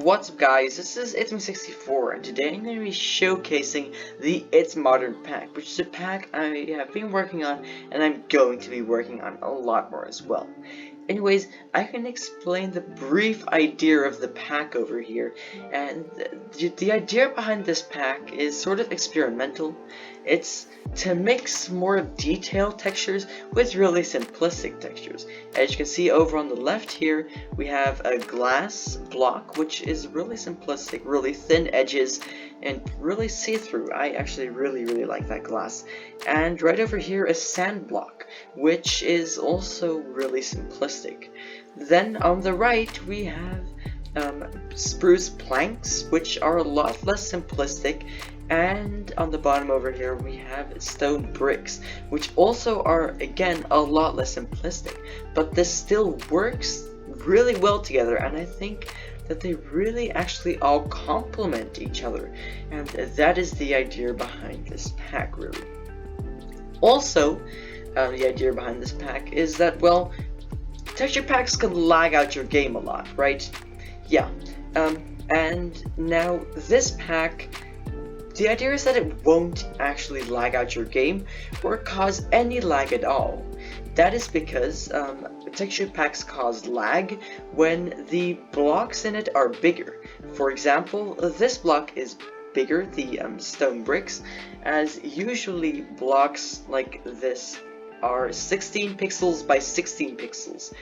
What's up guys, this is ItsMe64 and today I'm going to be showcasing the It's Modern pack, which is a pack I have been working on and I'm going to be working on a lot more as well. Anyways, I can explain the brief idea of the pack over here, and the idea behind this pack is sort of experimental. It's to mix more detailed textures with really simplistic textures. As you can see over on the left here, we have a glass block, which is really simplistic, really thin edges, and really see-through. I actually really like that glass. And right over here, a sand block, which is also really simplistic. Then on the right, we have spruce planks, which are a lot less simplistic, and on the bottom over here we have stone bricks, which also are again a lot less simplistic, but this still works really well together, and I think that they really actually all complement each other, and that is the idea behind this pack really. Also, the idea behind this pack is that, well, texture packs can lag out your game a lot, right? Yeah, and now this pack, the idea is that it won't actually lag out your game or cause any lag at all. That is because texture packs cause lag when the blocks in it are bigger. For example, this block is bigger, the stone bricks, as usually blocks like this are 16 pixels by 16 pixels.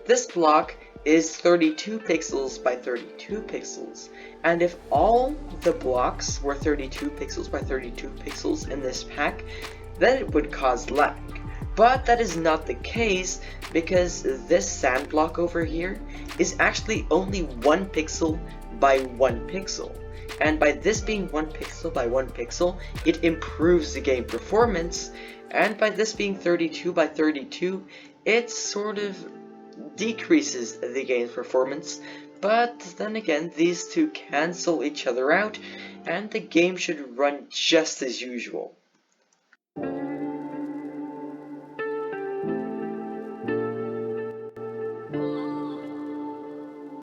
This block is 32 pixels by 32 pixels, and if all the blocks were 32 pixels by 32 pixels in this pack, then it would cause lag. But that is not the case, because this sand block over here is actually only 1 pixel by 1 pixel. And by this being 1 pixel by 1 pixel, it improves the game performance, and by this being 32 by 32, it sort of decreases the game's performance. But then again, these two cancel each other out, and the game should run just as usual.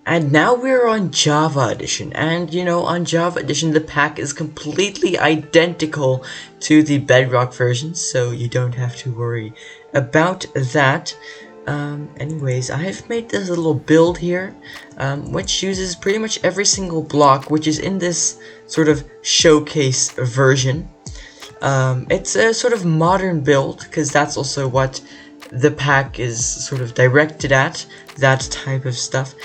And now we're on Java Edition, and you know, on Java Edition the pack is completely identical to the Bedrock version, so you don't have to worry about that. Anyways, I've made this little build here, which uses pretty much every single block which is in this sort of showcase version. It's a sort of modern build, because that's also what the pack is sort of directed at, that type of stuff.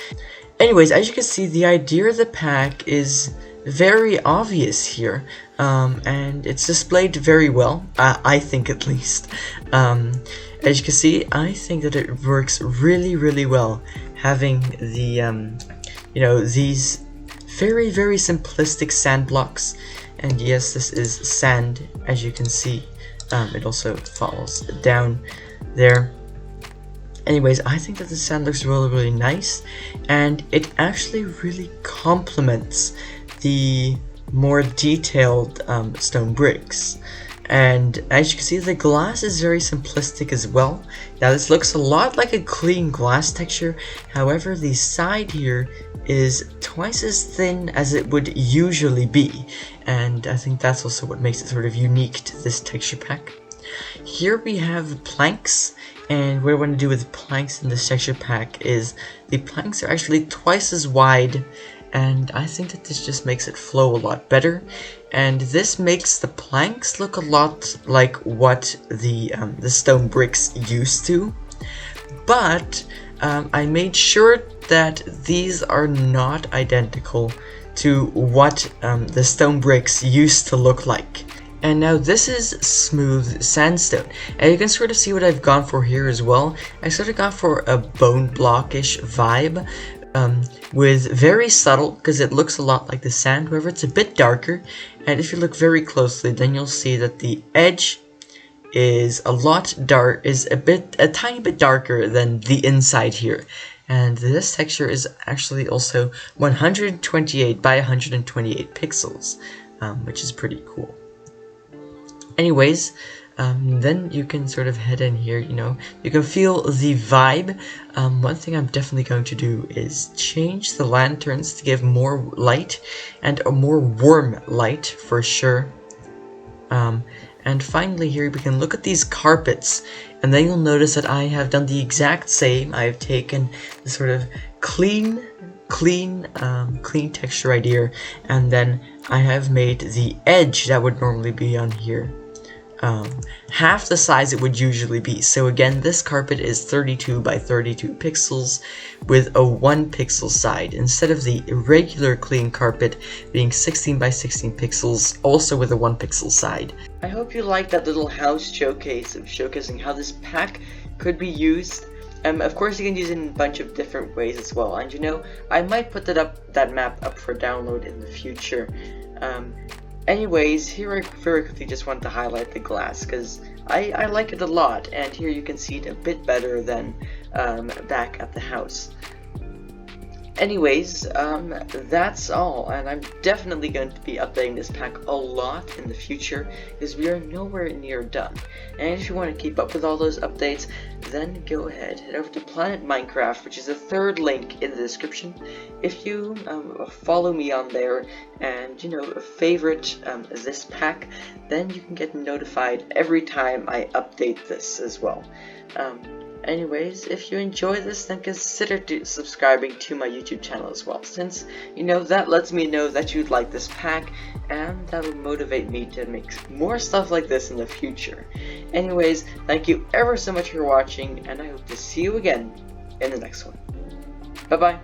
Anyways, as you can see, the idea of the pack is very obvious here, and it's displayed very well, I think at least. As you can see, I think that it works really well, having the, you know, these very simplistic sand blocks. And yes, this is sand, as you can see. It also falls down there. Anyways, I think that the sand looks really nice, and it actually really complements the more detailed stone bricks. And as you can see, the glass is very simplistic as well. Now this looks a lot like a clean glass texture, however the side here is twice as thin as it would usually be, and I think that's also what makes it sort of unique to this texture pack. Here we have planks, and what I want to do with the planks in this texture pack is the planks are actually twice as wide, and I think that this just makes it flow a lot better, and this makes the planks look a lot like what the stone bricks used to. But I made sure that these are not identical to what the stone bricks used to look like. And now this is smooth sandstone, and you can sort of see what I've gone for here as well. I sort of gone for a bone blockish vibe, with very subtle, because it looks a lot like the sand, however it's a bit darker, and if you look very closely then you'll see that the edge is a tiny bit darker than the inside here. And this texture is actually also 128 by 128 pixels, which is pretty cool. Anyways, then you can sort of head in here, you can feel the vibe. One thing I'm definitely going to do is change the lanterns to give more light, and a more warm light for sure. And finally here we can look at these carpets, and then you'll notice that I have done the exact same. I've taken the sort of clean texture right here, and then I have made the edge that would normally be on here half the size it would usually be. So again, this carpet is 32 by 32 pixels with a 1 pixel side, instead of the irregular clean carpet being 16 by 16 pixels, also with a 1 pixel side. I hope you liked that little house showcase of showcasing how this pack could be used. Of course, you can use it in a bunch of different ways as well, and I might put that map up for download in the future. Anyways, here I very quickly just want to highlight the glass, because I like it a lot, and here you can see it a bit better than back at the house. Anyways, that's all, and I'm definitely going to be updating this pack a lot in the future, because we are nowhere near done. And if you want to keep up with all those updates, then go ahead, head over to Planet Minecraft, which is the third link in the description. If you follow me on there and favorite this pack, then you can get notified every time I update this as well. Anyways, if you enjoy this, then consider subscribing to my YouTube channel as well, since, that lets me know that you'd like this pack, and that'll motivate me to make more stuff like this in the future. Anyways, thank you ever so much for watching, and I hope to see you again in the next one. Bye-bye.